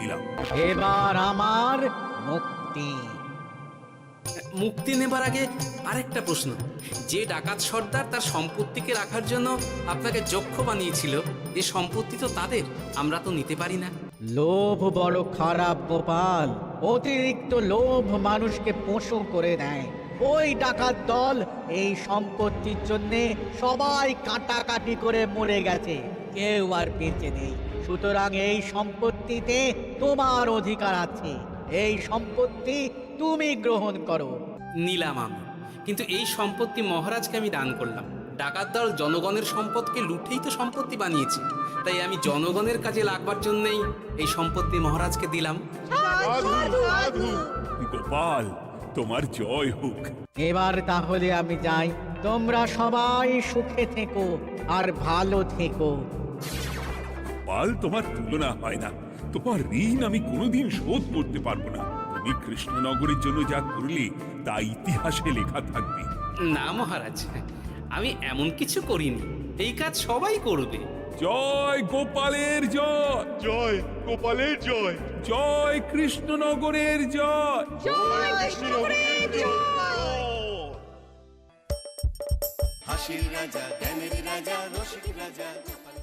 দিলাম। এবার আমার মুক্তি। মুক্তি নেবার আগে আরেকটা প্রশ্ন, যে ডাকাত সর্দার তার সম্পত্তিকে রাখার জন্য আপনাকে যক্ষ বানিয়েছিল, এই সম্পত্তি তো তাদের, আমরা তো নিতে পারি না। লোভ বড় খারাপ গোপাল, অতিরিক্ত লোভ মানুষকে পশু করে দেয়। ওই ডাকাত দল এই সম্পত্তির জন্য সবাই কাটাকাটি করে মরে গেছে, কেউ আর বেঁচে নেই। সুতরাং এই সম্পত্তিতে তোমার অধিকার আছে, এই সম্পত্তি তুমি গ্রহণ করো। নিলাম আমি, কিন্তু এই সম্পত্তি মহারাজকে আমি দান করলাম। ডাকাত দল জনগণের সম্পদকে লুঠেই তো সম্পত্তি বানিয়েছে, তাই আমি জনগণের কাজে লাগবার জন্যই এই সম্পত্তি মহারাজকে দিলাম। গোপাল, তোমার জয় হোক। এবার তাহলে আমি যাই, তোমরা সবাই সুখে থেকো আর ভালো থেকো। গোপাল, তোমার তুলনা হয় না। তোমার ঋণ আমি কোনোদিন শোধ করতে পারবো না। তুমি কৃষ্ণনগরের জন্য যা করলে তা ইতিহাসে লেখা থাকবে। না মহারাজ, আমি এমন কিছু করিনি, এই কাজ সবাই করবে। জয় গোপালের জয়, জয় গোপালের জয়, জয় কৃষ্ণনগরের জয়। হাসির রাজা, জ্ঞানের রাজা, রসিক রাজা গোপাল।